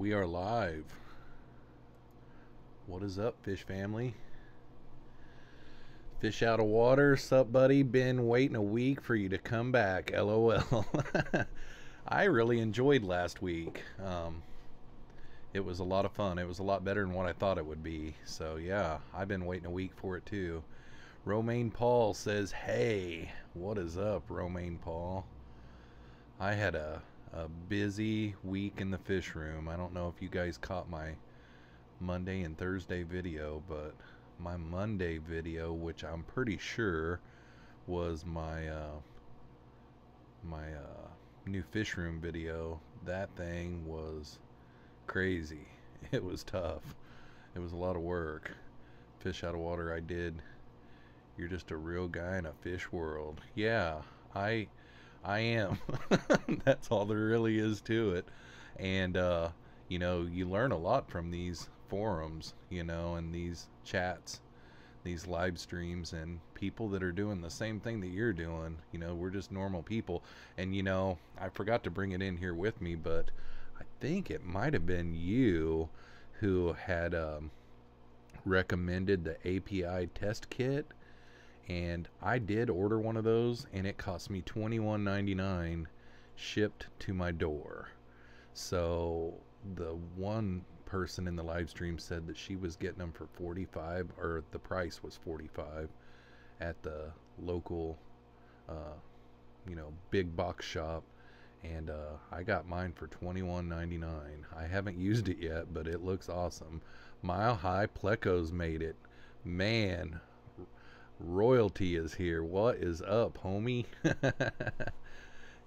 We are live. What is up, fish family? Fish out of water. Sup, buddy? Been waiting a week for you to come back. LOL. I really enjoyed last week. It was a lot of fun. It was a lot better than what I thought it would be. So yeah, I've been waiting a week for it too. Romaine Paul says, hey, what is up, Romaine Paul? I had a busy week in the fish room. I don't know if you guys caught my Monday and Thursday video, but my Monday video, which I'm pretty sure was my new fish room video, that thing was crazy. It was tough. It was a lot of work. Fish out of water. I did. You're just a real guy in a fish world. Yeah, I am. That's all there really is to it. And you know, you learn a lot from these forums, you know, and these chats, these live streams, and people that are doing the same thing that you're doing. You know, we're just normal people. And you know, I forgot to bring it in here with me, but I think it might have been you who had recommended the API test kit, and I did order one of those, and it cost me $21.99 shipped to my door. So the one person in the live stream said that she was getting them for 45, or the price was 45 at the local you know, big box shop, and I got mine for $21.99. I haven't used it yet, but it looks awesome. Mile High Plecos made it. Man, royalty is here. What is up, homie?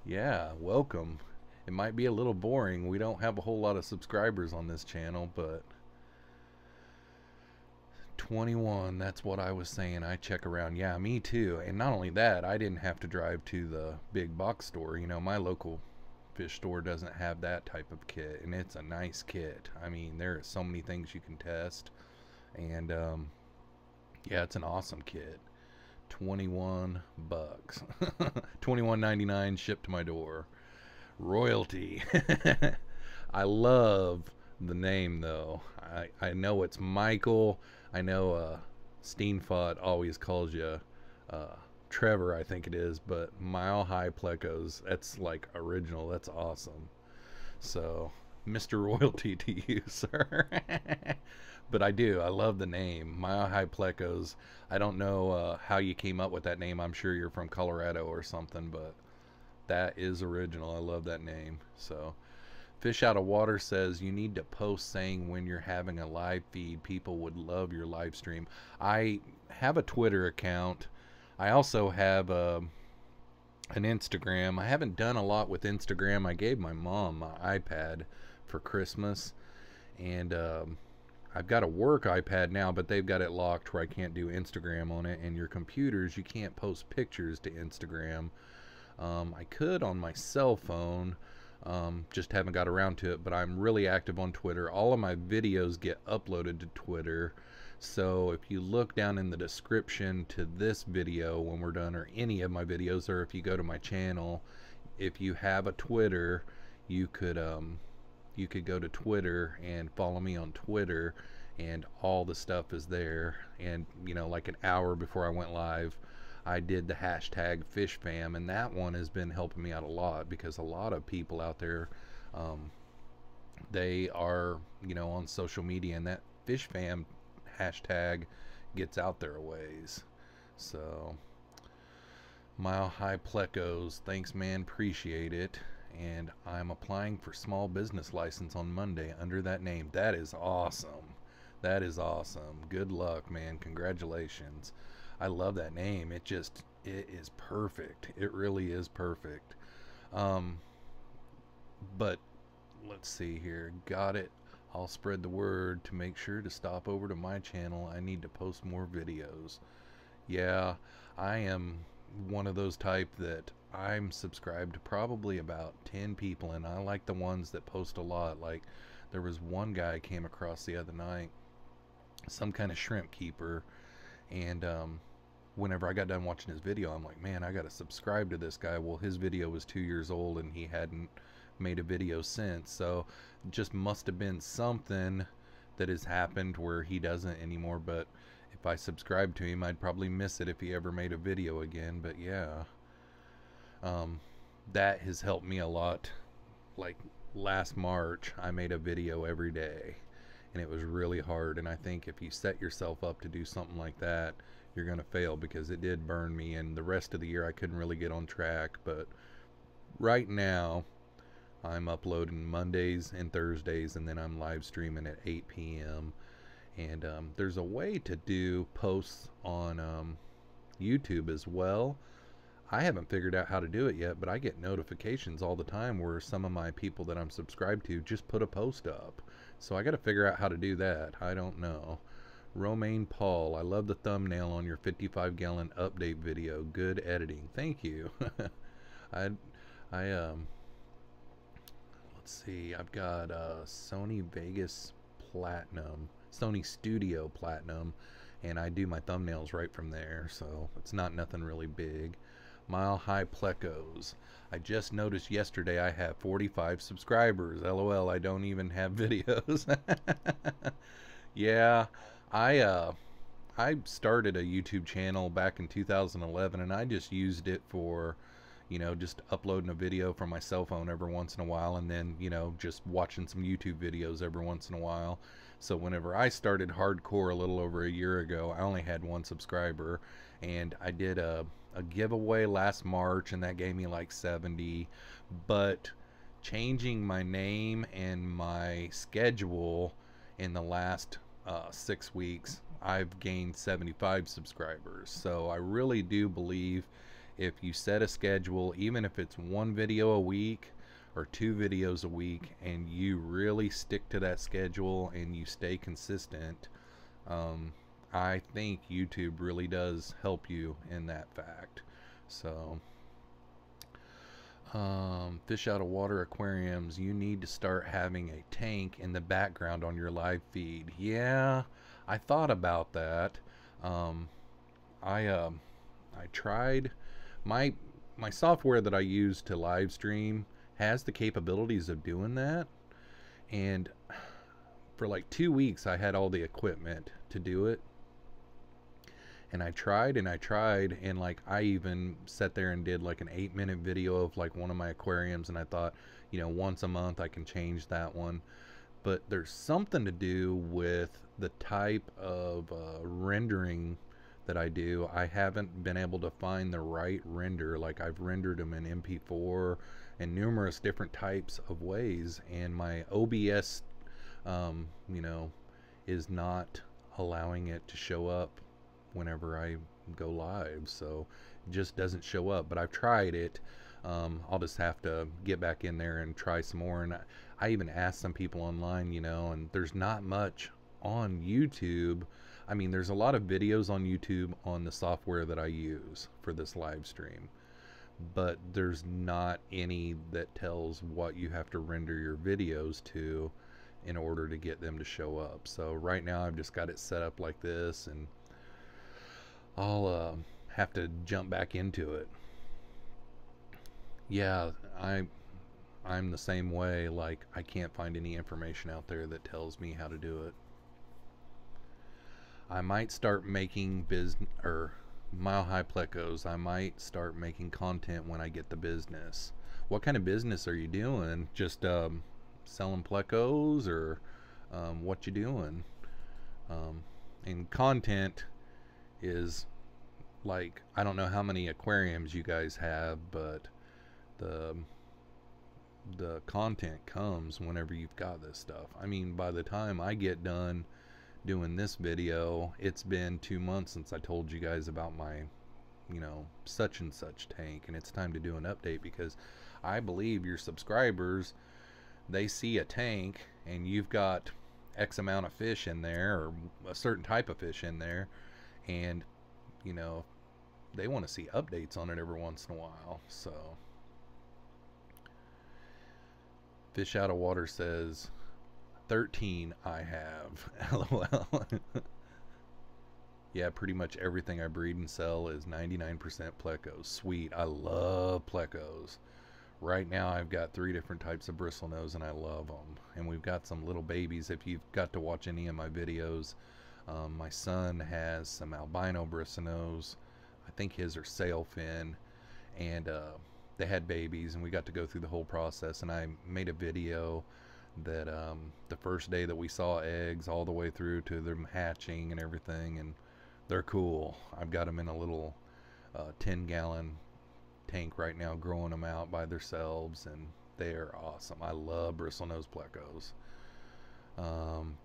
Yeah, welcome. It might be a little boring. We don't have a whole lot of subscribers on this channel, but 21, that's what I was saying. I check around. Yeah, me too. And not only that, I didn't have to drive to the big box store. You know, my local fish store doesn't have that type of kit, and it's a nice kit. I mean, there are so many things you can test, and yeah, it's an awesome kit. 21 bucks. 21.99 shipped to my door. Royalty. I love the name though. I know it's Michael. I know Steenfot always calls you Trevor, I think it is, but Mile High Plecos, that's like original. That's awesome. So Mr. Royalty to you, sir. But I love the name Mile High Plecos. I don't know how you came up with that name. I'm sure you're from Colorado or something, but that is original. I love that name. So Fish Out of Water says you need to post saying when you're having a live feed. People would love your live stream. I have a Twitter account. I also have an Instagram. I haven't done a lot with Instagram. I gave my mom my iPad for Christmas, and I've got a work iPad now, but they've got it locked where I can't do Instagram on it. And your computers, you can't post pictures to Instagram. I could on my cell phone, just haven't got around to it, but I'm really active on Twitter. All of my videos get uploaded to Twitter, so if you look down in the description to this video when we're done, or any of my videos, or if you go to my channel, if you have a Twitter, you could go to Twitter and follow me on Twitter, and all the stuff is there. And you know, like an hour before I went live, I did the hashtag FishFam, and that one has been helping me out a lot, because a lot of people out there, they are, you know, on social media, and that FishFam hashtag gets out there a ways. So Mile High Plecos, thanks man, appreciate it. And I'm applying for small business license on Monday under that name. That is awesome. That is awesome. Good luck, man. Congratulations. I love that name. It is perfect. It really is perfect. But let's see here. Got it. I'll spread the word to make sure to stop over to my channel. I need to post more videos. Yeah, I am one of those type that I'm subscribed to probably about 10 people, and I like the ones that post a lot. Like, there was one guy I came across the other night, some kind of shrimp keeper, and whenever I got done watching his video, I'm like, man, I gotta subscribe to this guy. Well, his video was 2 years old, and he hadn't made a video since. So just must have been something that has happened where he doesn't anymore. But if I subscribe to him, I'd probably miss it if he ever made a video again. But yeah, that has helped me a lot. Like last March, I made a video every day, and it was really hard. And I think if you set yourself up to do something like that, you're gonna fail, because it did burn me, and the rest of the year I couldn't really get on track. But right now I'm uploading Mondays and Thursdays, and then I'm live streaming at 8 p.m. And there's a way to do posts on YouTube as well. I haven't figured out how to do it yet, but I get notifications all the time where some of my people that I'm subscribed to just put a post up. So I got to figure out how to do that. I don't know. Romaine Paul, I love the thumbnail on your 55-gallon update video. Good editing. Thank you. let's see. I've got Sony Vegas Platinum, Sony Studio Platinum, and I do my thumbnails right from there, so it's not nothing really big. Mile High Plecos. I just noticed yesterday I have 45 subscribers. LOL, I don't even have videos. Yeah, I started a YouTube channel back in 2011, and I just used it for, you know, just uploading a video from my cell phone every once in a while, and then, you know, just watching some YouTube videos every once in a while. So whenever I started hardcore a little over a year ago, I only had 1 subscriber, and I did a giveaway last March, and that gave me like 70. But changing my name and my schedule in the last 6 weeks, I've gained 75 subscribers. So I really do believe if you set a schedule, even if it's 1 video a week or 2 videos a week, and you really stick to that schedule and you stay consistent, I think YouTube really does help you in that fact. So fish out of water aquariums, you need to start having a tank in the background on your live feed. Yeah, I thought about that. I tried. My software that I use to live stream has the capabilities of doing that, and for like 2 weeks I had all the equipment to do it, and I tried, and like I even sat there and did like an 8-minute video of like one of my aquariums, and I thought, you know, once a month I can change that one. But there's something to do with the type of rendering that I do. I haven't been able to find the right render. Like I've rendered them in MP4 and numerous different types of ways, and my OBS you know, is not allowing it to show up whenever I go live, so it just doesn't show up. But I've tried it. I'll just have to get back in there and try some more. And I even asked some people online, you know, and there's not much on YouTube. I mean, there's a lot of videos on YouTube on the software that I use for this live stream, but there's not any that tells what you have to render your videos to in order to get them to show up. So right now I've just got it set up like this, and I'll have to jump back into it. Yeah, I'm the same way. Like I can't find any information out there that tells me how to do it. I might start making Mile High Plecos, I might start making content when I get the business. What kind of business are you doing? Just selling plecos, or what you doing? And content is like, I don't know how many aquariums you guys have, but the content comes whenever you've got this stuff. I mean, by the time I get done doing this video, it's been 2 months since I told you guys about my, you know, such and such tank, and it's time to do an update, because I believe your subscribers, they see a tank and you've got X amount of fish in there, or a certain type of fish in there, and you know, they want to see updates on it every once in a while. So Fish Out of Water says 13 I have. LOL. Yeah, pretty much everything I breed and sell is 99% plecos. Sweet. I love plecos. Right now I've got 3 different types of bristlenose and I love them. And we've got some little babies. If you've got to watch any of my videos, my son has some albino bristlenose. I think his are sailfin, and they had babies, and we got to go through the whole process. And I made a video that the first day that we saw eggs all the way through to them hatching and everything, and they're cool. I've got them in a little 10-gallon tank right now, growing them out by themselves, and they're awesome. I love bristlenose plecos.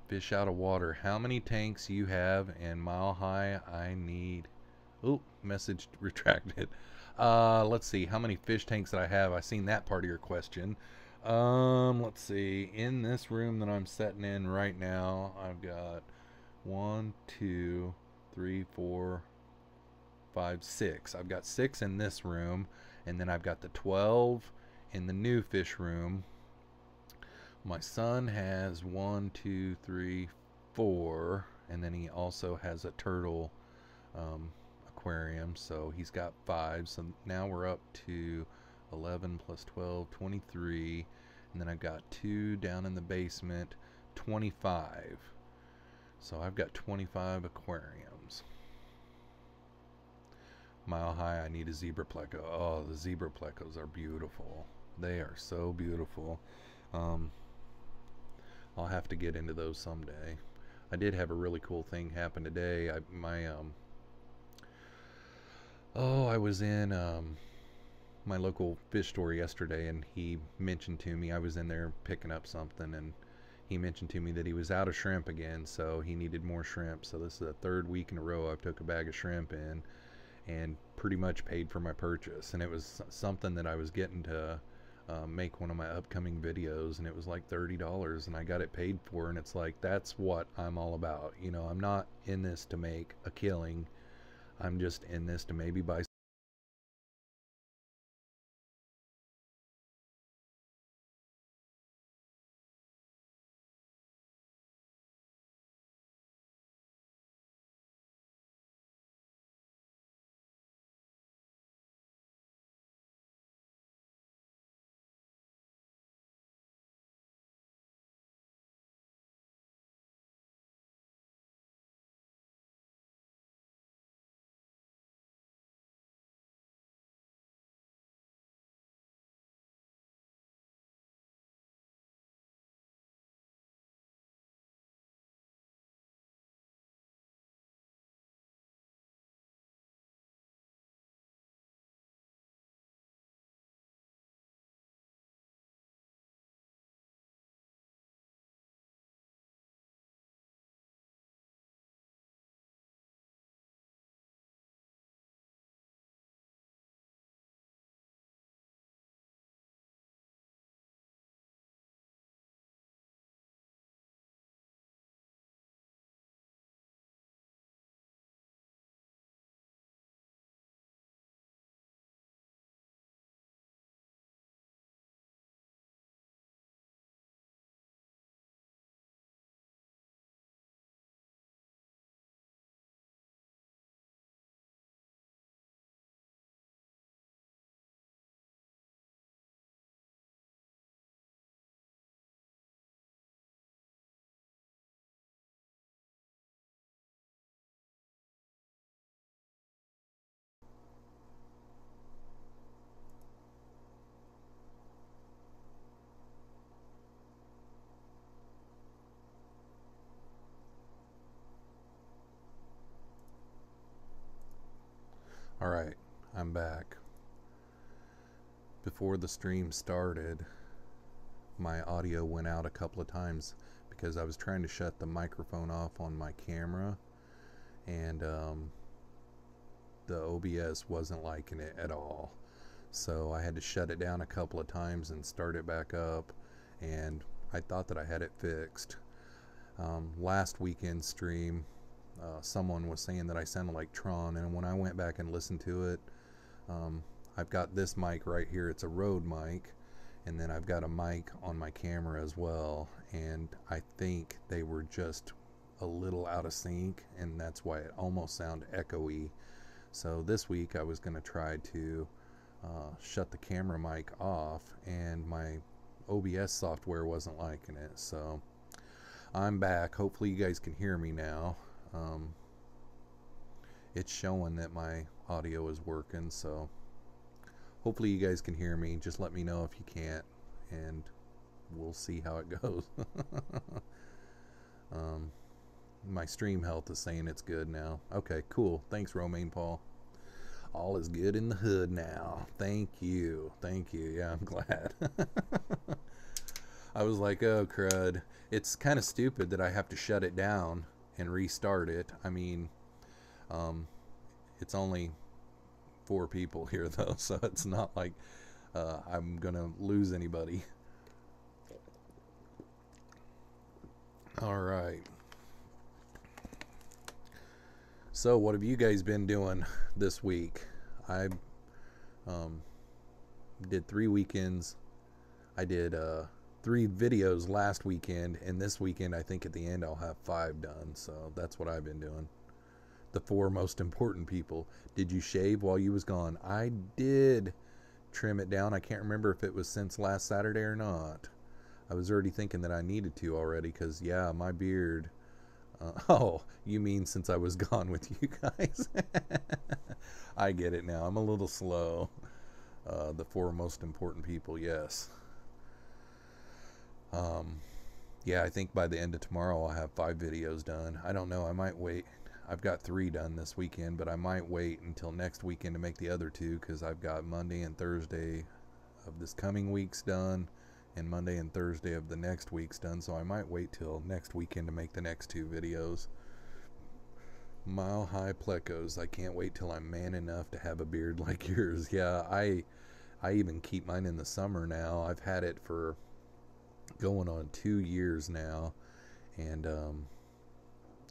Fish out of water. How many tanks you have in Mile High? I need. Oh, message retracted. Let's see how many fish tanks that I have. I seen that part of your question. Let's see. In this room that I'm sitting in right now, I've got 1, 2, 3, 4, 5, 6. I've got 6 in this room, and then I've got the 12 in the new fish room. My son has 1, 2, 3, 4, and then he also has a turtle aquarium, so he's got 5. So now we're up to 11 plus 12, 23, and then I've got 2 down in the basement, 25. So I've got 25 aquariums. Mile High, I need a zebra pleco. Oh, the zebra plecos are beautiful. They are so beautiful. I'll have to get into those someday. I did have a really cool thing happen today. I was in my local fish store yesterday, and he mentioned to me, I was in there picking up something, and he mentioned to me that he was out of shrimp again, so he needed more shrimp. So this is the 3rd week in a row I've took a bag of shrimp in and pretty much paid for my purchase. And it was something that I was getting to make one of my upcoming videos, and it was like $30, and I got it paid for. And it's like, that's what I'm all about. You know, I'm not in this to make a killing. I'm just in this to maybe buy. Alright, I'm back. Before the stream started, my audio went out a couple of times because I was trying to shut the microphone off on my camera, and the OBS wasn't liking it at all. So I had to shut it down a couple of times and start it back up, and I thought that I had it fixed. Last weekend stream, someone was saying that I sounded like Tron, and when I went back and listened to it, I've got this mic right here. It's a Rode mic, and then I've got a mic on my camera as well, and I think they were just a little out of sync, and that's why it almost sounded echoey. So this week I was going to try to shut the camera mic off, and my OBS software wasn't liking it. So I'm back. Hopefully you guys can hear me now. It's showing that my audio is working, so hopefully you guys can hear me. Just let me know if you can't, and we'll see how it goes. My stream health is saying it's good now. Okay, cool. Thanks, Romaine Paul. All is good in the hood now. Thank you. Thank you. Yeah, I'm glad. I was like, oh, crud. It's kind of stupid that I have to shut it down and restart it. I mean, it's only 4 people here, though, so it's not like I'm going to lose anybody. All right. So what have you guys been doing this week? I did 3 weekends. I did 3 videos last weekend, and this weekend I think at the end I'll have 5 done. So that's what I've been doing. The 4 most important people. Did you shave while you was gone? I did trim it down. I can't remember if it was since last Saturday or not. I was already thinking that I needed to already, because yeah, my beard... oh, you mean since I was gone with you guys? I get it now. I'm a little slow. The 4 most important people, yes. Yeah, I think by the end of tomorrow I'll have 5 videos done. I don't know. I might wait. I've got 3 done this weekend, but I might wait until next weekend to make the other 2, because I've got Monday and Thursday of this coming week's done, and Monday and Thursday of the next week's done, so I might wait till next weekend to make the next 2 videos. Mile High Plecos. I can't wait till I'm man enough to have a beard like yours. Yeah, I even keep mine in the summer now. I've had it for going on 2 years now, and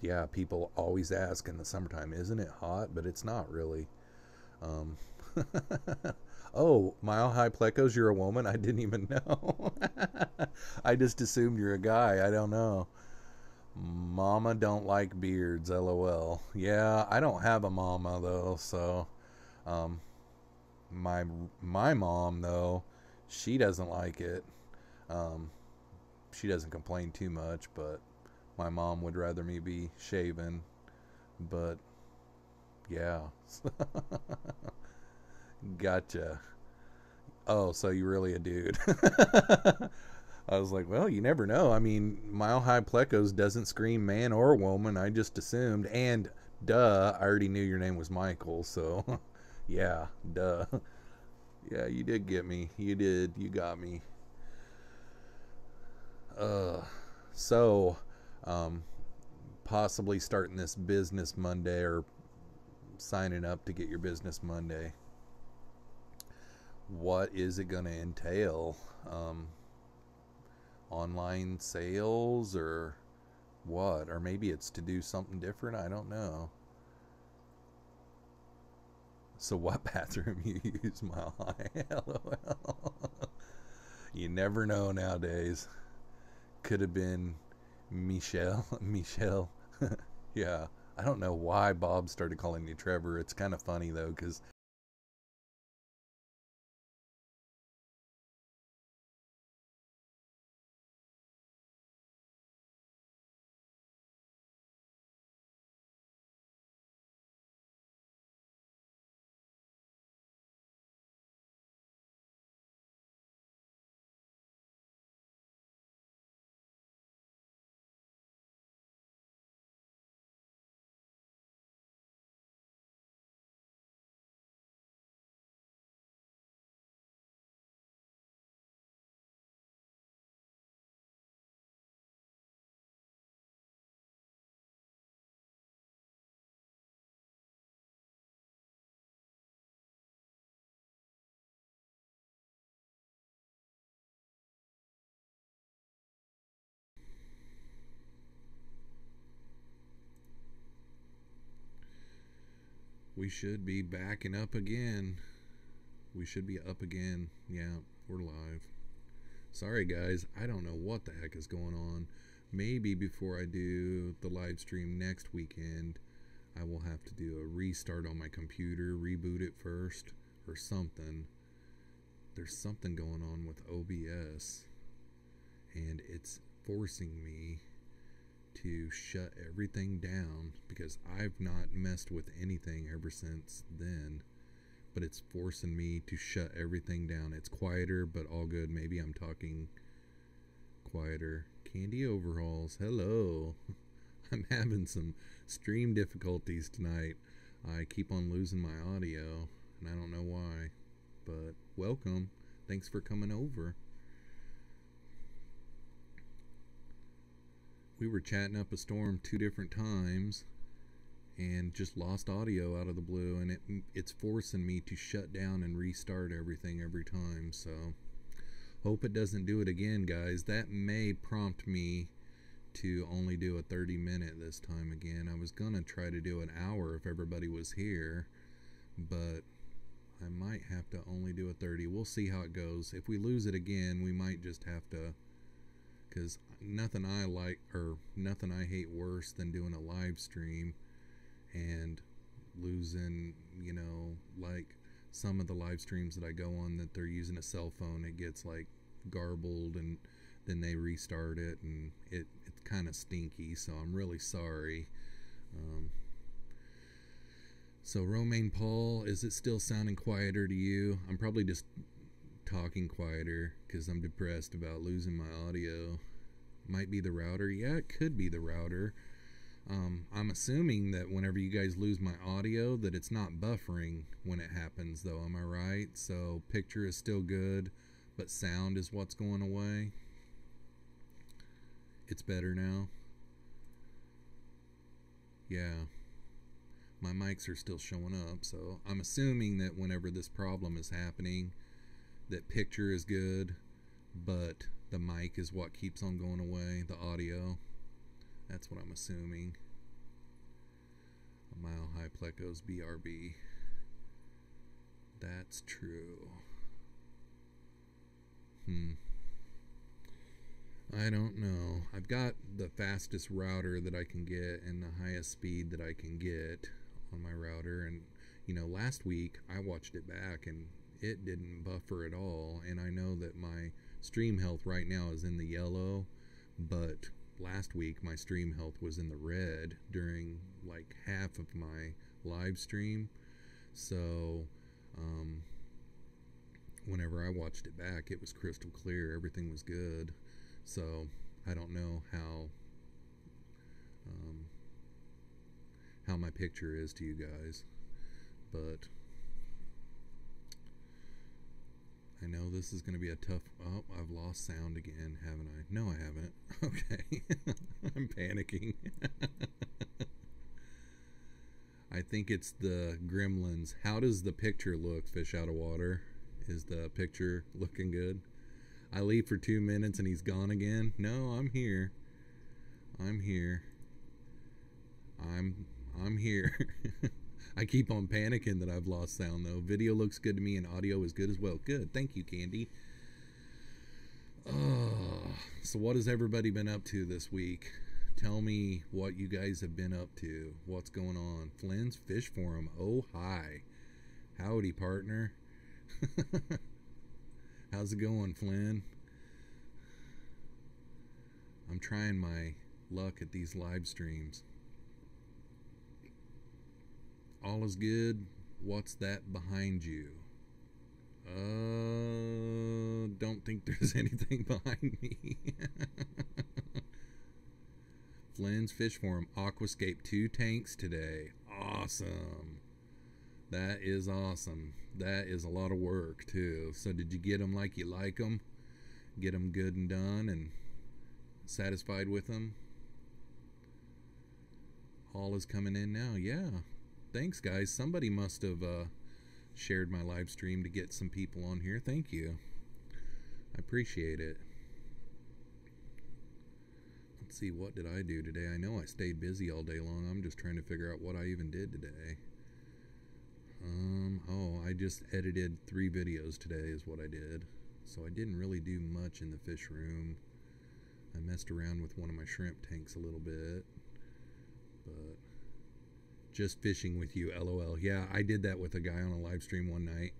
yeah, people always ask in the summertime, isn't it hot? But it's not really. Oh, Mile High Plecos, you're a woman? I didn't even know. I just assumed you're a guy. I don't know. Mama don't like beards, LOL. Yeah, I don't have a mama, though, so... my mom, though, she doesn't like it. She doesn't complain too much, but my mom would rather me be shaven. But, yeah. Gotcha. Oh, so you're really a dude. I was like, well, you never know. I mean, Mile High Plecos doesn't scream man or woman. I just assumed. And, duh, I already knew your name was Michael, so, yeah, duh. Yeah, you did get me. You did. You got me. So, possibly starting this business Monday, or signing up to get your business Monday. What is it going to entail? Online sales or what? Or maybe it's to do something different. I don't know. So what bathroom you use, Mile High? LOL. You never know nowadays. Could have been Michelle. Yeah. I don't know why Bob started calling you Trevor. It's kind of funny though, because we should be backing up again. We should be up again. Yeah, we're live. Sorry guys, I don't know what the heck is going on. Maybe before I do the live stream next weekend, I will have to do a restart on my computer, reboot it first or something. there's something going on with OBS, and it's forcing me to shut everything down, because I've not messed with anything ever since then, but it's forcing me to shut everything down. It's quieter, but all good. Maybe I'm talking quieter. Candy Overalls, hello. I'm having some stream difficulties tonight. I keep on losing my audio, and I don't know why, but welcome. Thanks for coming over. We were chatting up a storm 2 different times and just lost audio out of the blue, and it's forcing me to shut down and restart everything every time. So hope it doesn't do it again, guys. That may prompt me to only do a 30-minute this time again. I was gonna try to do an hour if everybody was here, but I might have to only do a 30. We'll see how it goes. If we lose it again, we might just have to, because nothing I like, or nothing I hate worse than doing a live stream and losing, you know, like some of the live streams that I go on that they're using a cell phone, it gets like garbled and then they restart it, and it's kind of stinky, so I'm really sorry. So Romaine Paul, is it still sounding quieter to you? I'm probably just talking quieter because I'm depressed about losing my audio. Might be the router. Yeah, it could be the router. I'm assuming that whenever you guys lose my audio, that it's not buffering when it happens, though. Am I right? So picture is still good, but sound is what's going away. It's better now. Yeah. My mics are still showing up, so I'm assuming that whenever this problem is happening, that picture is good, but the mic is what keeps on going away, the audio. That's what I'm assuming. A Mile High Plecos BRB. That's true. I don't know. I've got the fastest router that I can get and the highest speed that I can get on my router, and you know, last week I watched it back and it didn't buffer at all, and I know that my stream health right now is in the yellow, but last week my stream health was in the red during like half of my live stream. So whenever I watched it back, it was crystal clear, everything was good. So I don't know how my picture is to you guys, but I know this is going to be a tough... Oh, I've lost sound again, haven't I? No, I haven't. Okay. I'm panicking. I think it's the gremlins. How does the picture look, Fish Out of Water? Is the picture looking good? I leave for 2 minutes and he's gone again. No, I'm here. I'm here. I'm here. I keep on panicking that I've lost sound, though. Video looks good to me and audio is good as well. Good. Thank you, Candy. So what has everybody been up to this week? Tell me what you guys have been up to. What's going on? Flynn's Fish Forum. Oh, hi. Howdy, partner. How's it going, Flynn? I'm trying my luck at these live streams. All is good. What's that behind you? Don't think there's anything behind me. Flynn's Fish Forum. Aquascape 2 tanks today. Awesome. That is awesome. That is a lot of work, too. So did you get them like you like them? Get them good and done and satisfied with them? All is coming in now. Yeah. Thanks, guys. Somebody must have shared my live stream to get some people on here. Thank you. I appreciate it. Let's see, what did I do today? I know I stayed busy all day long. I'm just trying to figure out what I even did today. Oh, I just edited 3 videos today is what I did. So I didn't really do much in the fish room. I messed around with one of my shrimp tanks a little bit. But just fishing with you, LOL. Yeah, I did that with a guy on a live stream one night.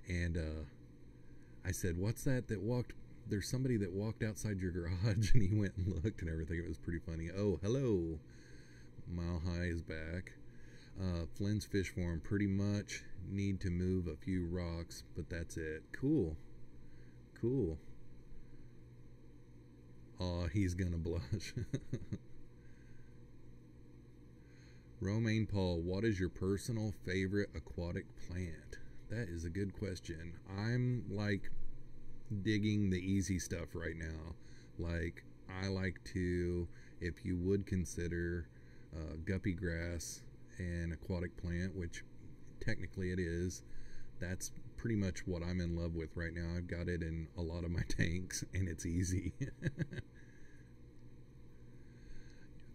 And I said, what's that walked? There's somebody that walked outside your garage, and he went and looked and everything. It was pretty funny. Oh, hello. Mile High is back. Flynn's Fish Farm, pretty much need to move a few rocks, but that's it. Cool. Cool. Aw, he's gonna blush. Romaine Paul, what is your personal favorite aquatic plant? That is a good question. I'm like digging the easy stuff right now. Like, I like to, if you would consider guppy grass an aquatic plant, which technically it is, that's pretty much what I'm in love with right now. I've got it in a lot of my tanks, and it's easy.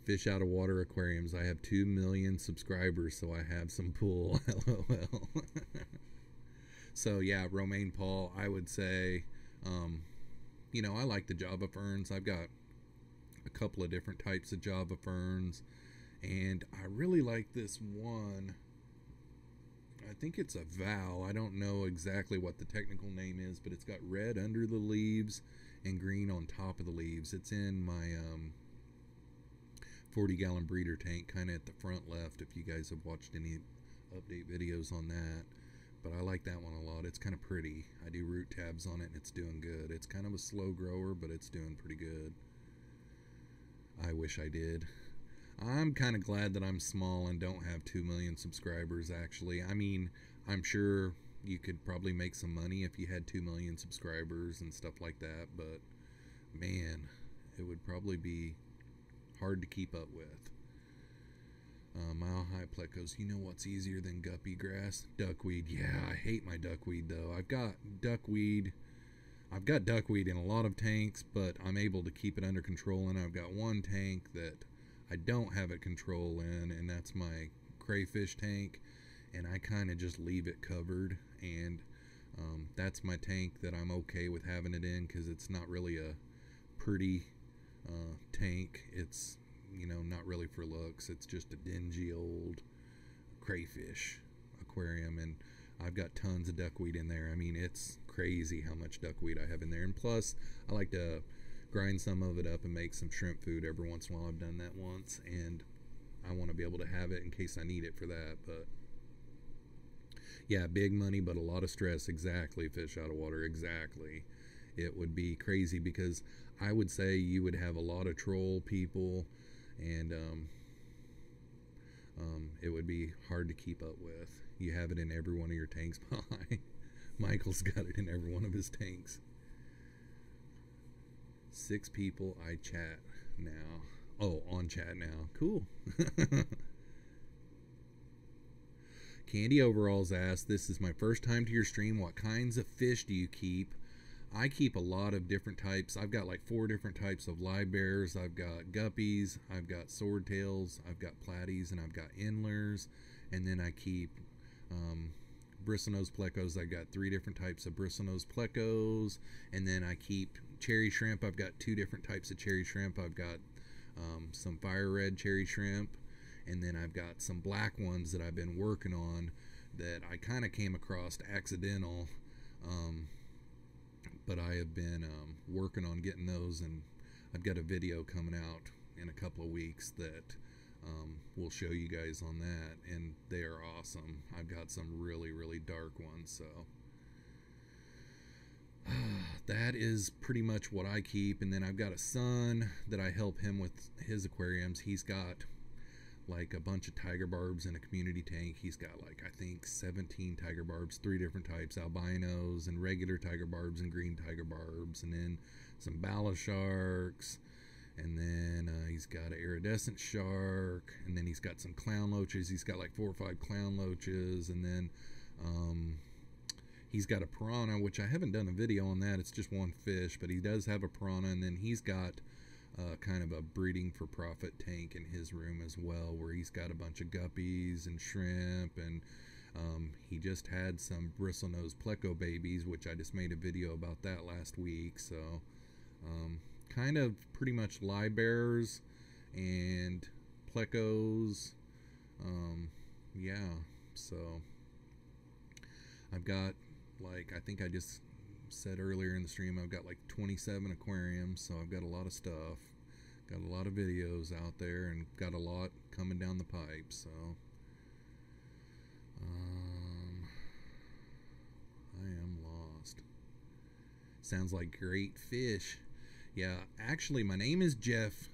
Fish out of water aquariums. I have 2 million subscribers, so I have some pull. LOL. So yeah, Romaine Paul, I would say, you know, I like the Java ferns. I've got a couple of different types of Java ferns, and I really like this one. I think it's a Val. I don't know exactly what the technical name is, but it's got red under the leaves and green on top of the leaves. It's in my 40-gallon breeder tank, kind of at the front left, if you guys have watched any update videos on that. But I like that one a lot. It's kind of pretty. I do root tabs on it, and it's doing good. It's kind of a slow grower, but it's doing pretty good. I wish I did. I'm kind of glad that I'm small and don't have 2 million subscribers, actually. I mean, I'm sure you could probably make some money if you had 2 million subscribers and stuff like that, but man, it would probably be hard to keep up with. Mile High Plecos, you know what's easier than guppy grass? Duckweed. Yeah, I hate my duckweed though. I've got duckweed in a lot of tanks, but I'm able to keep it under control, and I've got one tank that I don't have it control in, and that's my crayfish tank, and I kind of just leave it covered, and that's my tank that I'm okay with having it in, because it's not really a pretty tank. It's, you know, not really for looks. It's just a dingy old crayfish aquarium, and I've got tons of duckweed in there. I mean, it's crazy how much duckweed I have in there, and plus I like to grind some of it up and make some shrimp food every once in a while. I've done that once, and I want to be able to have it in case I need it for that. But yeah, big money, but a lot of stress. Exactly, Fish Out of Water. Exactly. It would be crazy, because I would say you would have a lot of troll people, and it would be hard to keep up with. You have it in every one of your tanks. Michael's got it in every one of his tanks. 6 people I chat now. Oh, on chat now. Cool. Candy Overalls asked, this is my first time to your stream. What kinds of fish do you keep? I keep a lot of different types. I've got like 4 different types of live bears. I've got guppies, I've got swordtails, I've got platies, and I've got endlers. And then I keep bristlenose plecos. I've got 3 different types of bristlenose plecos. And then I keep cherry shrimp. I've got 2 different types of cherry shrimp. I've got some fire red cherry shrimp, and then I've got some black ones that I've been working on that I kind of came across accidental, but I have been working on getting those, and I've got a video coming out in a couple of weeks that we'll show you guys on that, and they are awesome. I've got some really, really dark ones, so that is pretty much what I keep. And then I've got a son that I help him with his aquariums. He's got like a bunch of tiger barbs in a community tank. He's got like, I think 17 tiger barbs, 3 different types, albinos and regular tiger barbs and green tiger barbs, and then some bala sharks, and then he's got an iridescent shark, and then he's got some clown loaches. He's got like 4 or 5 clown loaches, and then he's got a piranha, which I haven't done a video on that. It's just one fish, but he does have a piranha. And then he's got kind of a breeding for profit tank in his room as well, where he's got a bunch of guppies and shrimp, and he just had some bristlenose pleco babies, which I just made a video about that last week. So kind of pretty much live bearers and plecos. Yeah, so I've got, like, I think I just said earlier in the stream, I've got like 27 aquariums, so I've got a lot of stuff. Got a lot of videos out there and got a lot coming down the pipe, so I am lost. Sounds like great fish. Yeah, actually my name is Jeff,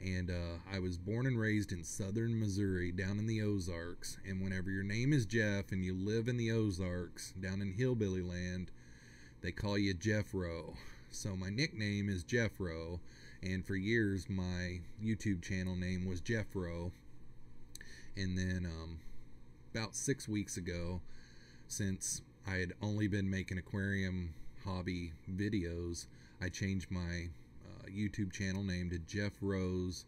and I was born and raised in southern Missouri down in the Ozarks, and whenever your name is Jeff and you live in the Ozarks down in hillbilly land, they call you Jeffro. So my nickname is Jeffro, and for years my YouTube channel name was Jeffro. And then about 6 weeks ago, since I had only been making aquarium hobby videos, I changed my YouTube channel name to Jeffroz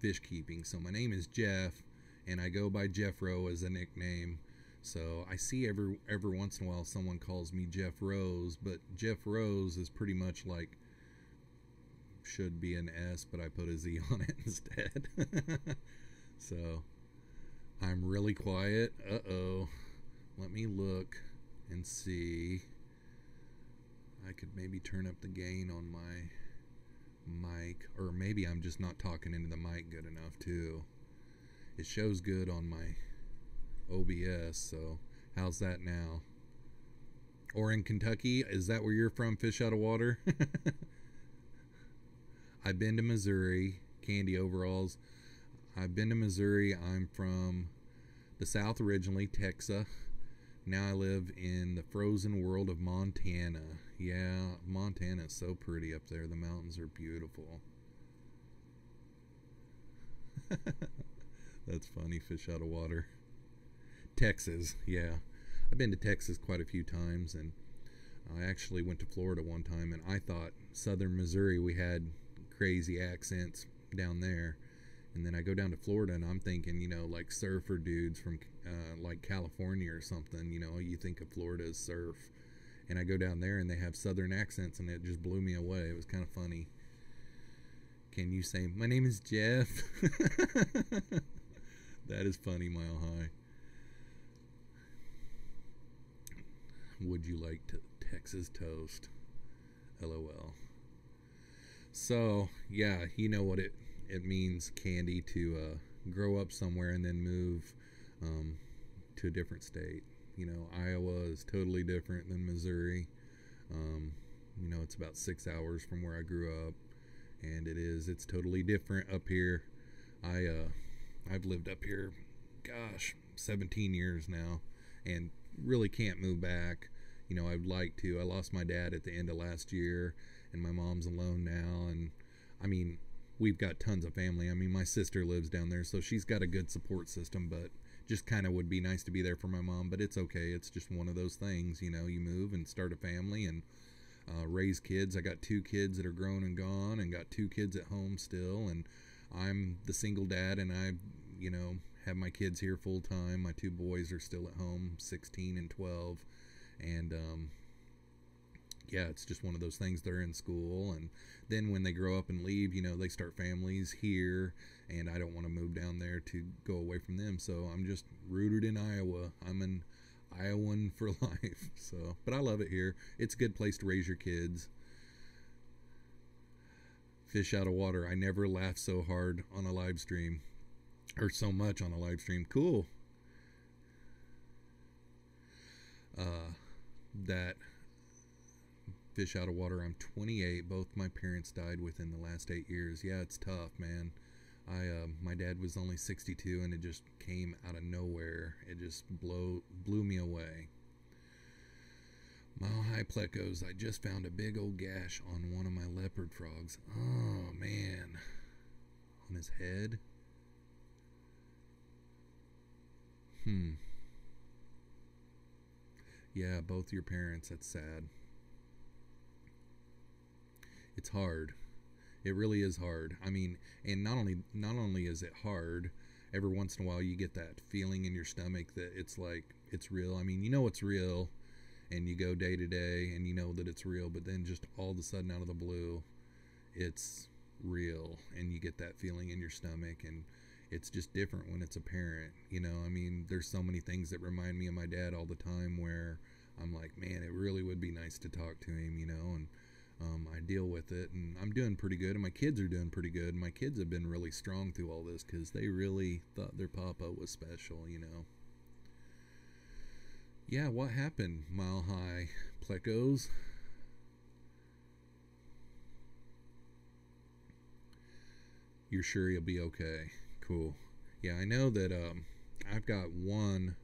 FishKeeping. So my name is Jeff, and I go by Jeffro as a nickname. So I see every once in a while someone calls me Jeffroz, but Jeffroz is pretty much like, should be an S, but I put a Z on it instead. So I'm really quiet. Uh-oh. Let me look and see. I could maybe turn up the gain on my mic, or maybe I'm just not talking into the mic good enough too. It shows good on my OBS, so how's that now? Or in Kentucky, is that where you're from, Fish Out of Water? I've been to Missouri. Candy overalls. I've been to Missouri. I'm from the South originally, Texas. Now I live in the frozen world of Montana. Yeah, Montana is so pretty up there. The mountains are beautiful. That's funny, Fish Out of Water. Texas, yeah. I've been to Texas quite a few times, and I actually went to Florida one time, and I thought southern Missouri, we had crazy accents down there. And then I go down to Florida, and I'm thinking, you know, like surfer dudes from like California or something. You know, you think of Florida as surf. And I go down there, and they have southern accents, and it just blew me away. It was kind of funny. Can you say, my name is Jeff? That is funny, Mile High. Would you like Texas toast? LOL. So, yeah, you know what it means, Candy, to grow up somewhere and then move to a different state. You know, Iowa is totally different than Missouri. You know, it's about 6 hours from where I grew up, and it's totally different up here. I've lived up here, gosh, 17 years now, and really can't move back. You know, I'd like to. I lost my dad at the end of last year, and my mom's alone now, and I mean, we've got tons of family. I mean, my sister lives down there, so she's got a good support system, but just kind of would be nice to be there for my mom, but it's okay. It's just one of those things, you know, you move and start a family and raise kids. I got 2 kids that are grown and gone, and got 2 kids at home still, and I'm the single dad, and I, you know, have my kids here full time. My 2 boys are still at home, 16 and 12, and yeah, it's just one of those things. They're in school, and then when they grow up and leave, you know, they start families here, and I don't want to move down there to go away from them, so I'm just rooted in Iowa. I'm an Iowan for life. So, but I love it here. It's a good place to raise your kids. Fish Out of Water. I never laughed so hard on a live stream, or so much on a live stream. Cool. That Fish Out of Water. I'm 28. Both my parents died within the last 8 years. Yeah, it's tough, man. My dad was only 62, and it just came out of nowhere. It just blew me away. Mile High Plecos. I just found a big old gash on one of my leopard frogs. Oh man, on his head. Yeah, both your parents. That's sad. It's hard. It really is hard. I mean, and not only is it hard, every once in a while you get that feeling in your stomach that it's like it's real. I mean, you know it's real, and you go day to day and you know that it's real, but then just all of a sudden out of the blue, it's real, and you get that feeling in your stomach, and it's just different when it's a parent. You know, I mean, there's so many things that remind me of my dad all the time, where I'm like, man, it really would be nice to talk to him, you know, and I deal with it, and I'm doing pretty good, and my kids are doing pretty good. My kids have been really strong through all this because they really thought their papa was special, you know. Yeah, what happened, Mile High Plecos? You're sure you'll be okay? Cool. Yeah, I know that I've got one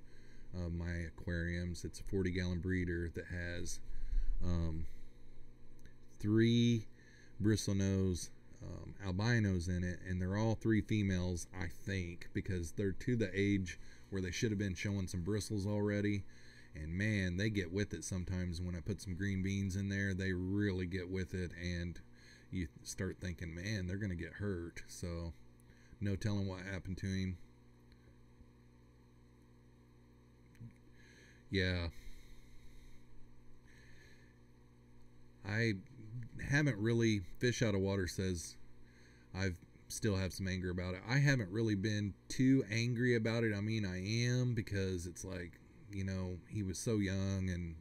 of my aquariums. It's a 40-gallon breeder that has 3 bristlenose albinos in it, and they're all 3 females, I think, because they're to the age where they should have been showing some bristles already. And man, they get with it sometimes. When I put some green beans in there, they really get with it, and you start thinking, man, they're gonna get hurt. So no telling what happened to him. Yeah, I haven't really, Fish Out of Water says I still have some anger about it. I haven't really been too angry about it. I mean, I am, because it's like, you know, he was so young and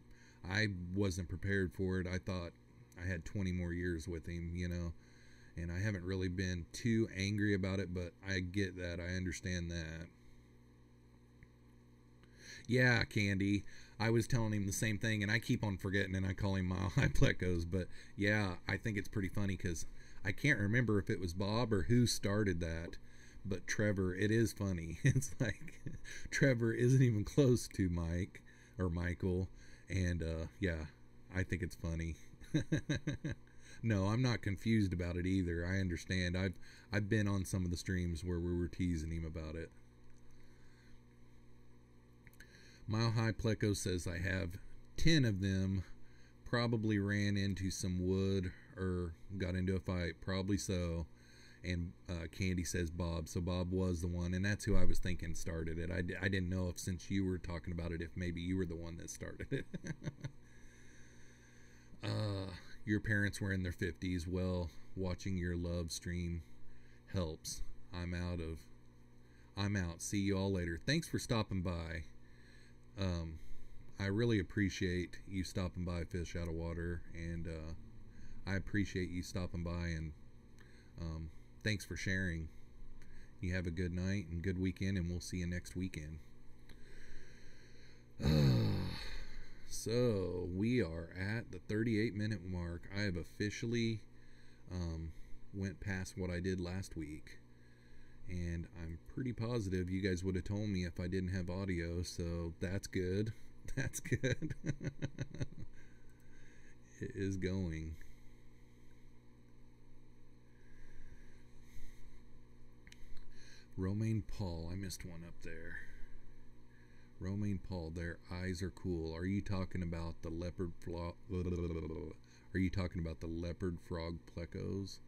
I wasn't prepared for it. I thought I had 20 more years with him, you know, and I haven't really been too angry about it, but I get that. I understand that. Yeah, Candy. I was telling him the same thing, and I keep on forgetting, and I call him Mile High Plecos. But yeah, I think it's pretty funny because I can't remember if it was Bob or who started that. But Trevor, it is funny. It's like Trevor isn't even close to Mike or Michael, and yeah, I think it's funny. No, I'm not confused about it either. I understand. I've been on some of the streams where we were teasing him about it. Mile High Pleco says I have 10 of them. Probably ran into some wood or got into a fight. Probably so. And Candy says Bob. So Bob was the one. And that's who I was thinking started it. I didn't know if, since you were talking about it, if maybe you were the one that started it. Your parents were in their 50s. Well, watching your love stream helps. I'm out. See you all later. Thanks for stopping by. I really appreciate you stopping by, Fish Out of Water, and I appreciate you stopping by, and thanks for sharing. You have a good night and good weekend, and we'll see you next weekend. So we are at the 38-minute mark. I have officially went past what I did last week, and I'm pretty positive you guys would have told me if I didn't have audio, so that's good. That's good. It is going. Romaine Paul, I missed one up there. Romaine Paul, their eyes are cool. Are you talking about the leopard frog? Are you talking about the leopard frog plecos?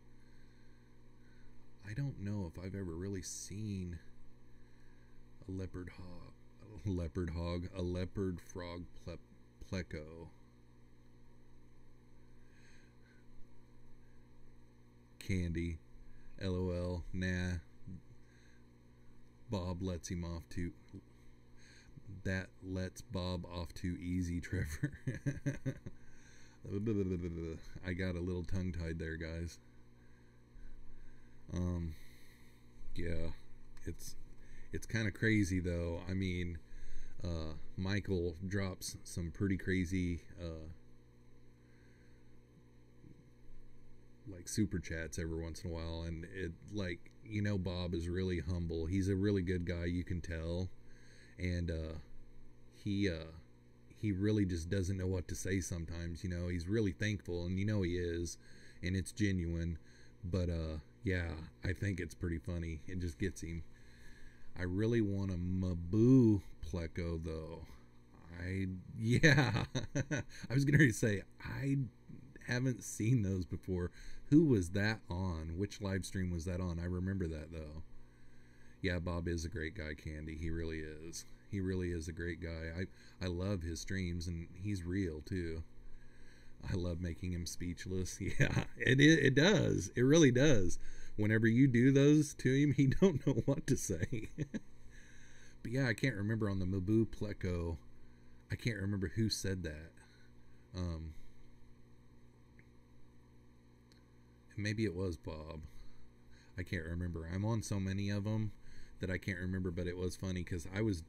I don't know if I've ever really seen a leopard frog pleco. Candy, LOL. Nah, Bob lets him off too. That lets Bob off too easy, Trevor. I got a little tongue-tied there, guys. Yeah, it's kind of crazy though. I mean, Michael drops some pretty crazy like super chats every once in a while, and it, like, you know, Bob is really humble. He's a really good guy, you can tell, and he really just doesn't know what to say sometimes. You know, he's really thankful, and you know he is, and it's genuine. But yeah, I think it's pretty funny. It just gets him. I really want a Mabu pleco though. Yeah. I was going to say, I haven't seen those before. Who was that on? Which live stream was that on? I remember that though. Yeah, Bob is a great guy, Candy. He really is. He really is a great guy. I love his streams, and he's real too. I love making him speechless. Yeah, it does. It really does. Whenever you do those to him, he don't know what to say. But yeah, I can't remember on the Mabu pleco. I can't remember who said that. Maybe it was Bob. I can't remember. I'm on so many of them that I can't remember, but it was funny because I was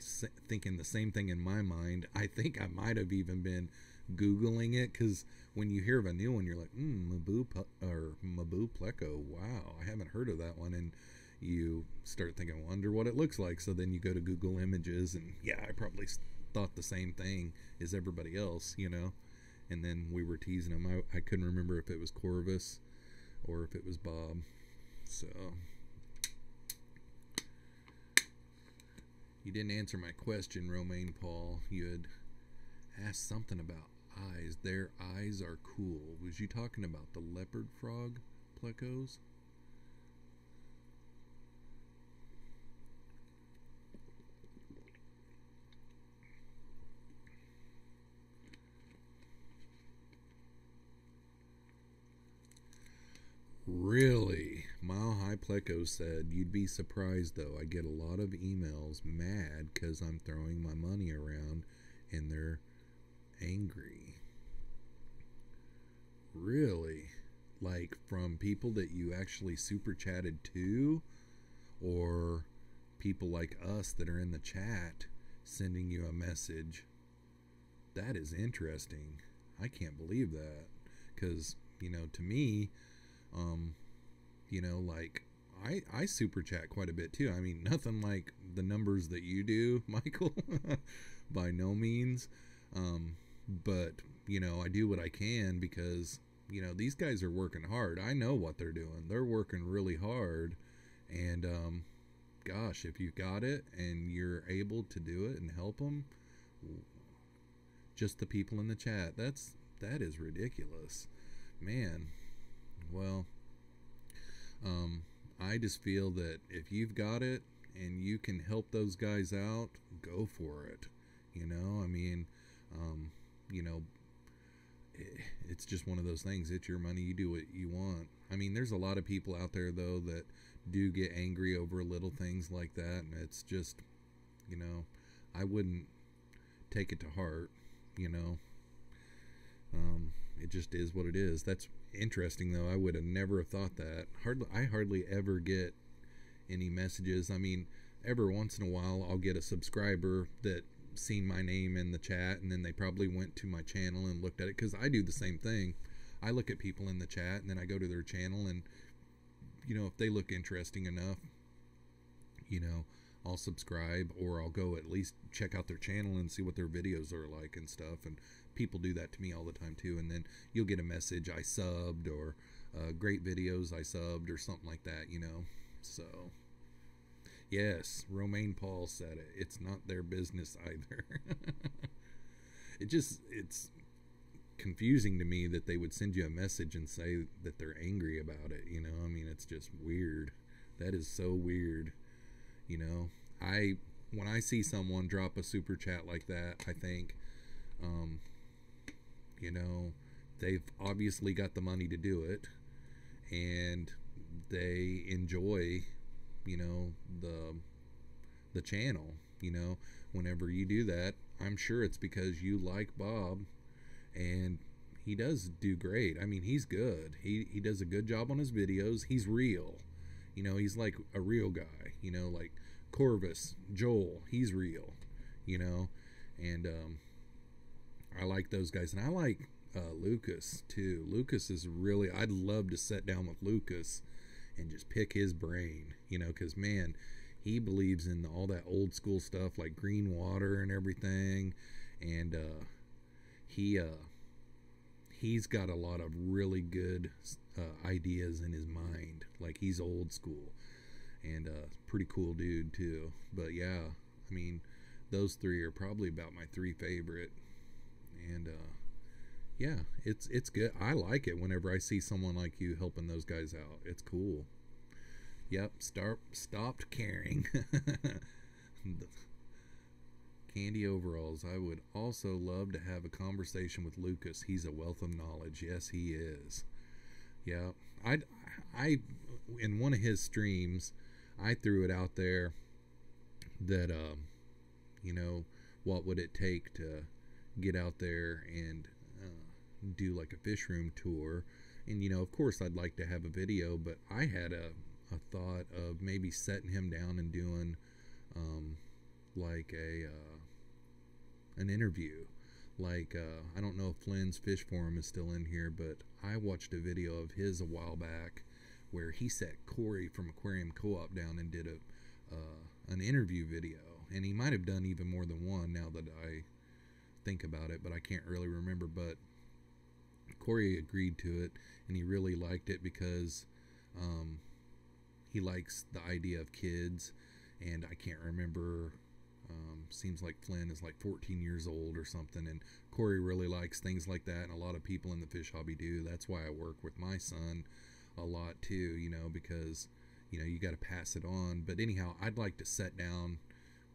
thinking the same thing in my mind. I think I might have even been Googling it, because when you hear of a new one, you're like, Mabu Pleco. Wow, I haven't heard of that one. And you start thinking, wonder what it looks like. So then you go to Google Images, and yeah, I probably thought the same thing as everybody else, you know. And then we were teasing him. I couldn't remember if it was Corvus or if it was Bob. So you didn't answer my question, Romaine Paul. You had asked something about eyes. Their eyes are cool. Was you talking about the leopard frog plecos? Really? Mile High Pleco said, you'd be surprised though. I get a lot of emails mad because I'm throwing my money around and they're angry. Really? Like from people that you actually super chatted to, or people like us that are in the chat sending you a message? That is interesting. I can't believe that, because, you know, to me, you know, like I super chat quite a bit too. I mean, nothing like the numbers that you do, Michael, by no means. But, you know, I do what I can because, you know, these guys are working hard. I know what they're doing. They're working really hard. And, gosh, if you got it and you're able to do it and help them, just the people in the chat, that is ridiculous, man. Well, I just feel that if you've got it and you can help those guys out, go for it. You know, I mean, you know, it's just one of those things. It's your money. You do what you want. I mean, there's a lot of people out there, though, that do get angry over little things like that. And it's just, you know, I wouldn't take it to heart, you know. It just is what it is. That's interesting, though. I would have never thought that. I hardly ever get any messages. I mean, every once in a while I'll get a subscriber that seen my name in the chat, and then they probably went to my channel and looked at it, because I do the same thing. I look at people in the chat, and then I go to their channel, and, you know, if they look interesting enough, you know, I'll subscribe, or I'll go at least check out their channel and see what their videos are like and stuff. And people do that to me all the time too. And then you'll get a message, I subbed, or great videos, I subbed, or something like that, you know. So yes, Romaine Paul said it. It's not their business either. It's confusing to me that they would send you a message and say that they're angry about it, you know. I mean, it's just weird. That is so weird. You know, when I see someone drop a super chat like that, I think, you know, they've obviously got the money to do it, and they enjoy, you know, the channel. You know, whenever you do that, I'm sure it's because you like Bob, and he does do great. I mean, he's good. He does a good job on his videos. He's real. You know, he's like a real guy, you know, like Corvus, Joel, he's real, you know. And I like those guys. And I like Lucas, too. Lucas is really, I'd love to sit down with Lucas and just pick his brain, you know, because, man, he believes in all that old school stuff like green water and everything. And he's got a lot of really good ideas in his mind. Like, he's old school, and pretty cool dude too. But yeah, I mean, those three are probably about my three favorite. And yeah, it's good. I like it whenever I see someone like you helping those guys out. It's cool. Yep, stopped caring. Candy overalls. I would also love to have a conversation with Lucas. He's a wealth of knowledge. Yes, he is. Yeah, I in one of his streams, I threw it out there that you know, what would it take to get out there and do like a fish room tour. And of course I'd like to have a video, but I had a thought of maybe setting him down and doing like an interview. Like I don't know if Flynn's Fish Forum is still in here, but I watched a video of his a while back where he sat Corey from Aquarium Co-op down and did an interview video, and he might have done even more than one now that I think about it, but I can't really remember. But Corey agreed to it, and he really liked it because he likes the idea of kids, and I can't remember. Seems like Flynn is like 14 years old or something, and Corey really likes things like that, and a lot of people in the fish hobby do. That's why I work with my son a lot too, because you got to pass it on. But anyhow, I'd like to sit down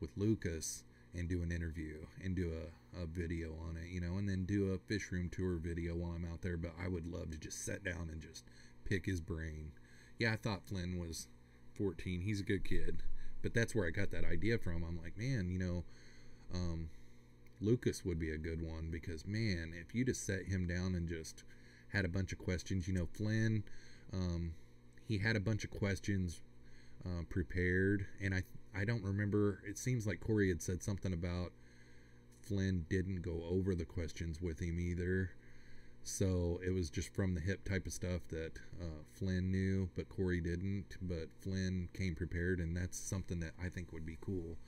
with Lucas and do an interview and do a video on it, and then do a fish room tour video while I'm out there. But I would love to just sit down and just pick his brain. Yeah, I thought Flynn was 14. He's a good kid. But that's where I got that idea from. I'm like, man, Lucas would be a good one, because, man, if you just set him down and just had a bunch of questions, Flynn, he had a bunch of questions prepared, and I don't remember. It seems like Corey had said something about Flynn didn't go over the questions with him either. So it was just from the hip type of stuff that Flynn knew, but Corey didn't. But Flynn came prepared, and that's something that I think would be cool.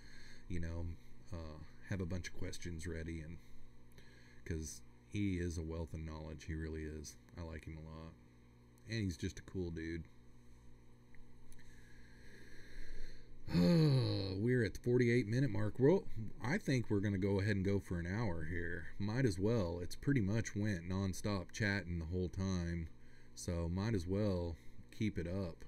Have a bunch of questions ready, and because he is a wealth of knowledge, he really is. I like him a lot, and he's just a cool dude. We're at the 48-minute mark. Well, I think we're going to go ahead and go for an hour here. Might as well. It's pretty much went non-stop chatting the whole time, so might as well keep it up.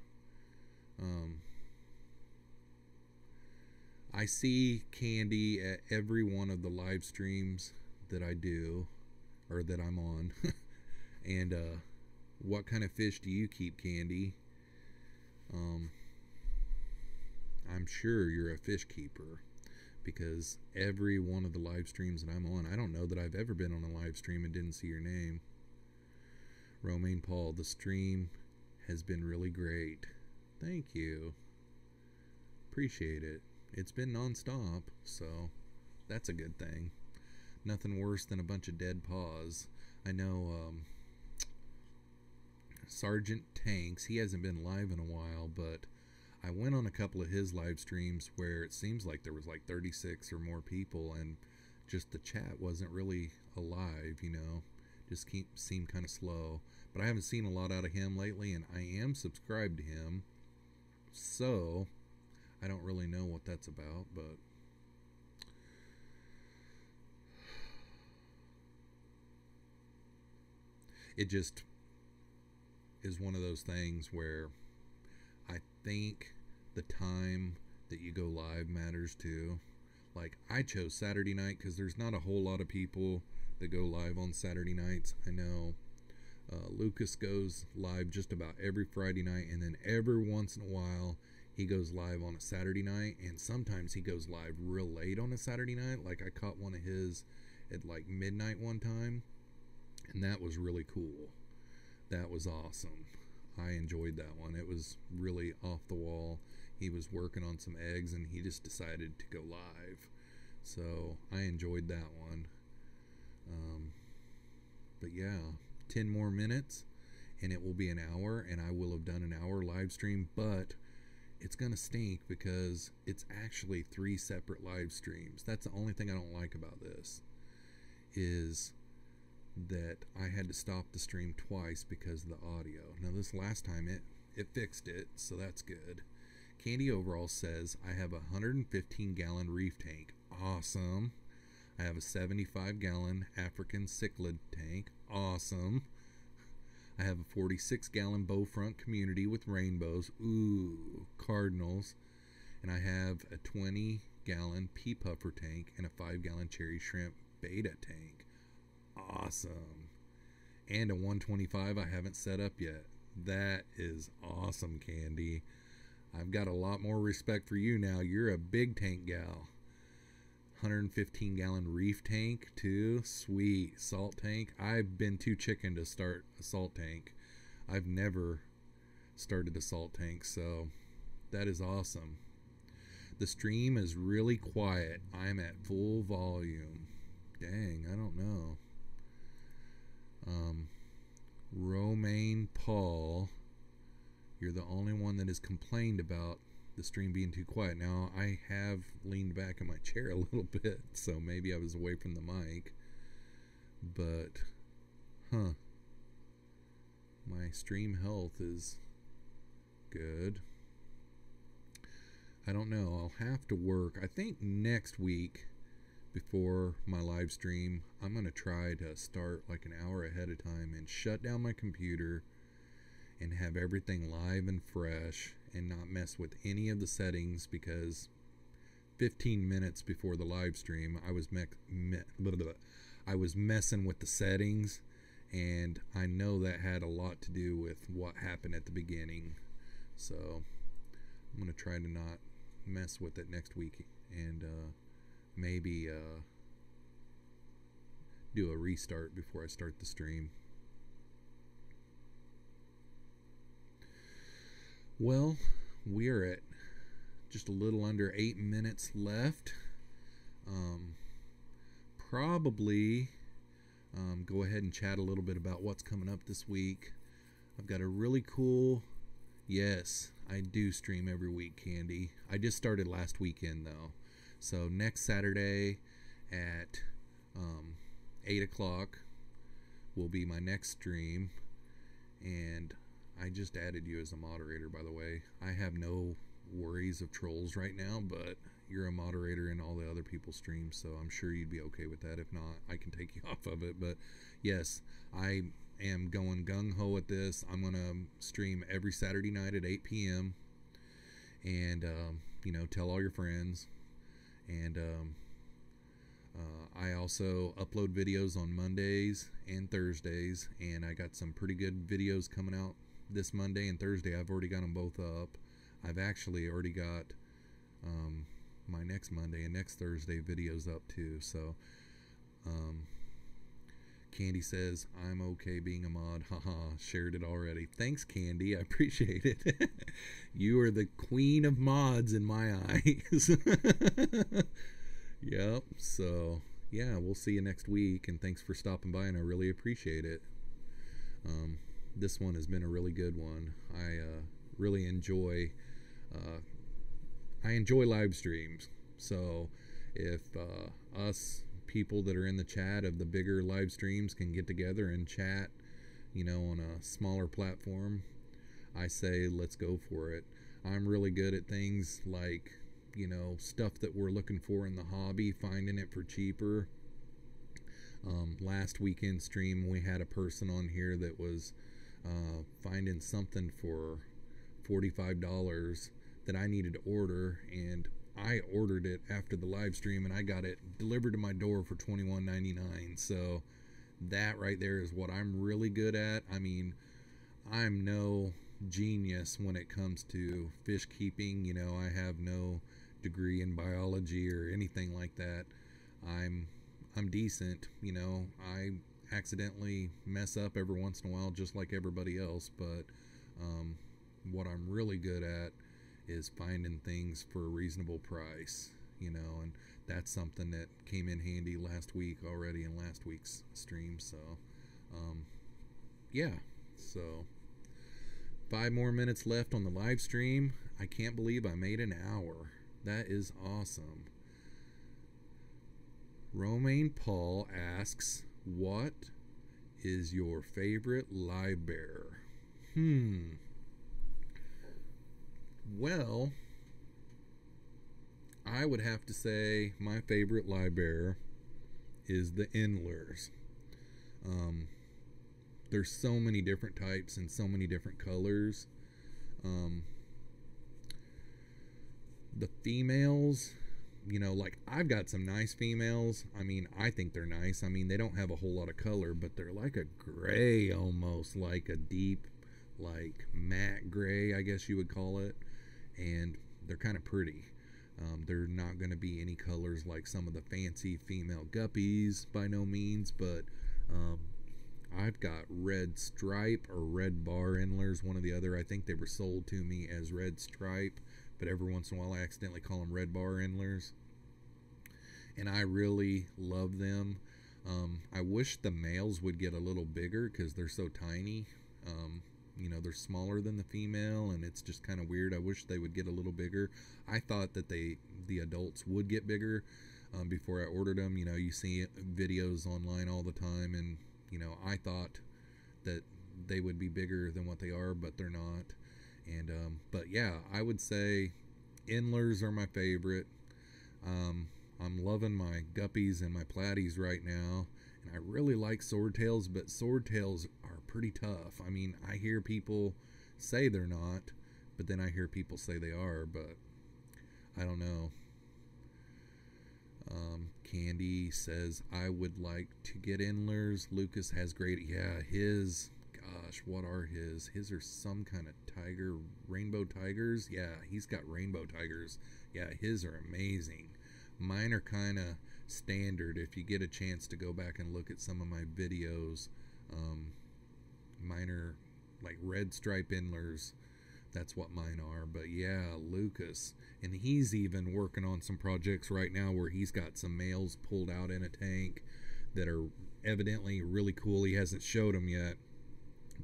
I see Candy at every one of the live streams that I do, or that I'm on. And what kind of fish do you keep, Candy? I'm sure you're a fish keeper, because every one of the live streams that I'm on, I don't know that I've ever been on a live stream and didn't see your name. Romaine Paul, the stream has been really great. Thank you. Appreciate it. It's been non-stop, so that's a good thing. Nothing worse than a bunch of dead paws. I know Sergeant Tanks, he hasn't been live in a while, but I went on a couple of his live streams where it seems like there was like 36 or more people, and just the chat wasn't really alive, just seemed kind of slow. But I haven't seen a lot out of him lately, and I am subscribed to him, so I don't really know what that's about. But it just is one of those things where I think the time that you go live matters too. Like, I chose Saturday night because there's not a whole lot of people that go live on Saturday nights. I know Lucas goes live just about every Friday night, and then every once in a while he goes live on a Saturday night, and sometimes he goes live real late on a Saturday night. Like, I caught one of his at like midnight one time, and that was really cool. That was awesome. I enjoyed that one. It was really off the wall. He was working on some eggs, and he just decided to go live. So I enjoyed that one. But yeah, 10 more minutes, and it will be an hour, and I will have done an hour live stream. But it's going to stink because it's actually 3 separate live streams. That's the only thing I don't like about this, is that I had to stop the stream twice because of the audio. Now, this last time it fixed it, so that's good. Candy Overall says, I have a 115-gallon reef tank. Awesome. I have a 75-gallon African cichlid tank. Awesome. I have a 46-gallon bowfront community with rainbows. Ooh, cardinals. And I have a 20-gallon pea puffer tank and a 5-gallon cherry shrimp beta tank. Awesome. And a 125 I haven't set up yet. That is awesome, Candy. I've got a lot more respect for you now. You're a big tank gal. 115-gallon reef tank too. Sweet. Salt tank. I've been too chicken to start a salt tank. I've never started a salt tank, so that is awesome. The stream is really quiet. I'm at full volume. Dang, I don't know. Romaine Paul, you're the only one that has complained about the stream being too quiet. Now, I have leaned back in my chair a little bit, so maybe I was away from the mic. But, my stream health is good. I don't know. I'll have to work. I think next week, before my live stream, I'm going to try to start like an hour ahead of time and shut down my computer and have everything live and fresh and not mess with any of the settings, because 15 minutes before the live stream I was messing with the settings, and I know that had a lot to do with what happened at the beginning. So I'm going to try to not mess with it next week, and maybe do a restart before I start the stream. Well, we are at just a little under 8 minutes left. Probably go ahead and chat a little bit about what's coming up this week. I've got a really cool, yes, I do stream every week, Candy. I just started last weekend though. So next Saturday at 8 o'clock will be my next stream, and I just added you as a moderator, by the way. I have no worries of trolls right now, but you're a moderator in all the other people's streams, so I'm sure you'd be okay with that. If not, I can take you off of it. But yes, I am going gung-ho at this. I'm going to stream every Saturday night at 8 p.m. and, you know, tell all your friends. And I also upload videos on Mondays and Thursdays, and I got some pretty good videos coming out this Monday and Thursday. I've already got them both up. I've actually already got my next Monday and next Thursday videos up too. So Candy says I'm okay being a mod. Haha, shared it already. Thanks, Candy, I appreciate it. You are the queen of mods in my eyes. Yep. So yeah, we'll see you next week, and thanks for stopping by, and I really appreciate it. This one has been a really good one. I really enjoy live streams. So if us people that are in the chat of the bigger live streams can get together and chat, you know, on a smaller platform, I say let's go for it. I'm really good at things like, you know, stuff that we're looking for in the hobby, finding it for cheaper. Last weekend stream we had a person on here that was finding something for $45 that I needed to order, and I ordered it after the live stream, and I got it delivered to my door for $21.99. So that right there is what I'm really good at. I mean, I'm no genius when it comes to fish keeping. You know, I have no degree in biology or anything like that. I'm decent. You know, I accidentally mess up every once in a while just like everybody else, but what I'm really good at is finding things for a reasonable price, you know, and that's something that came in handy last week already in last week's stream. So yeah, so 5 more minutes left on the live stream. I can't believe I made an hour. That is awesome. Romaine Paul asks, what is your favorite live bearer? Well, I would have to say my favorite live bearer is the Endlers. There's so many different types and so many different colors. The females, you know, like I've got some nice females. I mean, I think they're nice. I mean, they don't have a whole lot of color, but they're like a gray, almost like a deep, like matte gray, I guess you would call it. And they're kind of pretty. They're not going to be any colors like some of the fancy female guppies by no means, but I've got red stripe or red bar endlers, one or the other. I think they were sold to me as red stripe, but every once in a while I accidentally call them red bar endlers. And I really love them. I wish the males would get a little bigger because they're so tiny. You know, they're smaller than the female, and it's just kind of weird. I wish they would get a little bigger. I thought that the adults would get bigger before I ordered them. You know, you see videos online all the time, and you know, I thought that they would be bigger than what they are, but they're not. And but yeah, I would say endlers are my favorite. I'm loving my guppies and my platies right now, and I really like swordtails, but swordtails are pretty tough. I mean, I hear people say they're not, but then I hear people say they are, but I don't know. Candy says, I would like to get endlers. Lucas has great, yeah, his, gosh, what are his? His are some kind of tiger, rainbow tigers. Yeah, he's got rainbow tigers. Yeah, his are amazing. Mine are kind of standard. If you get a chance to go back and look at some of my videos, mine are like red stripe endlers. That's what mine are. But yeah, Lucas, and he's even working on some projects right now where he's got some males pulled out in a tank that are evidently really cool. He hasn't showed them yet,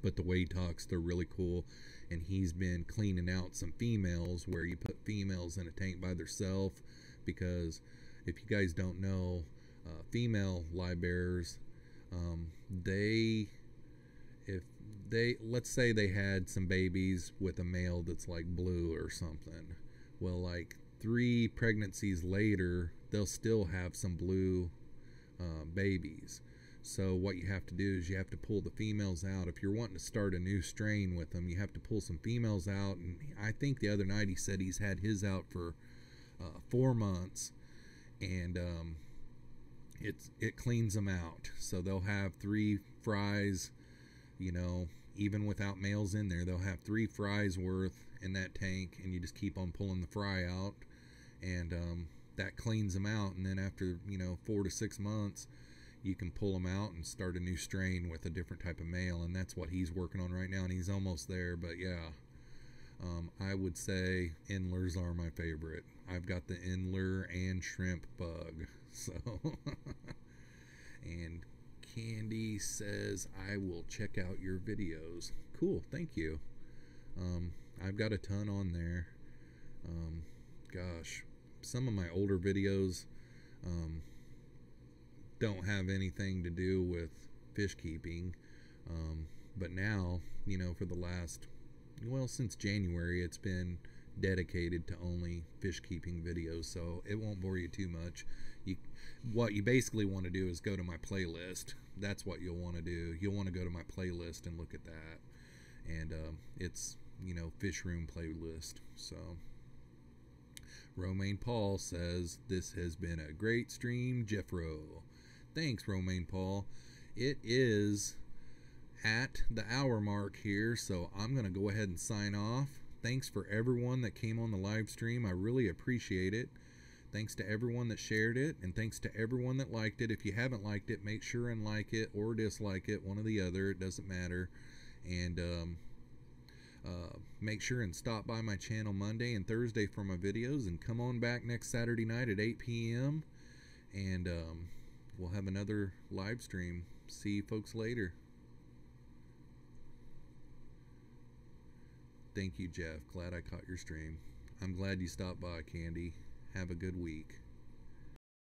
but the way he talks, they're really cool. And he's been cleaning out some females where you put females in a tank by themselves, because if you guys don't know, female live bearers, let's say they had some babies with a male that's like blue or something. Well, like 3 pregnancies later, they'll still have some blue babies. So what you have to do is you have to pull the females out. If you're wanting to start a new strain with them, you have to pull some females out. And I think the other night he said he's had his out for 4 months, and it cleans them out. So they'll have 3 fries, you know, even without males in there, they'll have 3 fries worth in that tank, and you just keep on pulling the fry out, and that cleans them out. And then after, you know, 4 to 6 months, you can pull them out and start a new strain with a different type of male, and that's what he's working on right now, and he's almost there. But yeah, I would say endlers are my favorite. I've got the endler and shrimp bug, so and Candy says, I will check out your videos. Cool, thank you. I've got a ton on there. Gosh, some of my older videos don't have anything to do with fish keeping, but now, you know, for the last, well, since January, it's been dedicated to only fish keeping videos, so it won't bore you too much. What you basically want to do is go to my playlist. That's what you'll want to do. You'll want to go to my playlist and look at that, and it's, you know, fish room playlist. So Romaine Paul says, this has been a great stream, Jeffro. Thanks, Romaine Paul. It is at the hour mark here, so I'm going to go ahead and sign off. Thanks for everyone that came on the live stream. I really appreciate it. Thanks to everyone that shared it, and thanks to everyone that liked it. If you haven't liked it, make sure and like it or dislike it, one or the other. It doesn't matter. And make sure and stop by my channel Monday and Thursday for my videos, and come on back next Saturday night at 8 p.m. and we'll have another live stream. See you folks later. Thank you, Jeff. Glad I caught your stream. I'm glad you stopped by, Candy. Have a good week.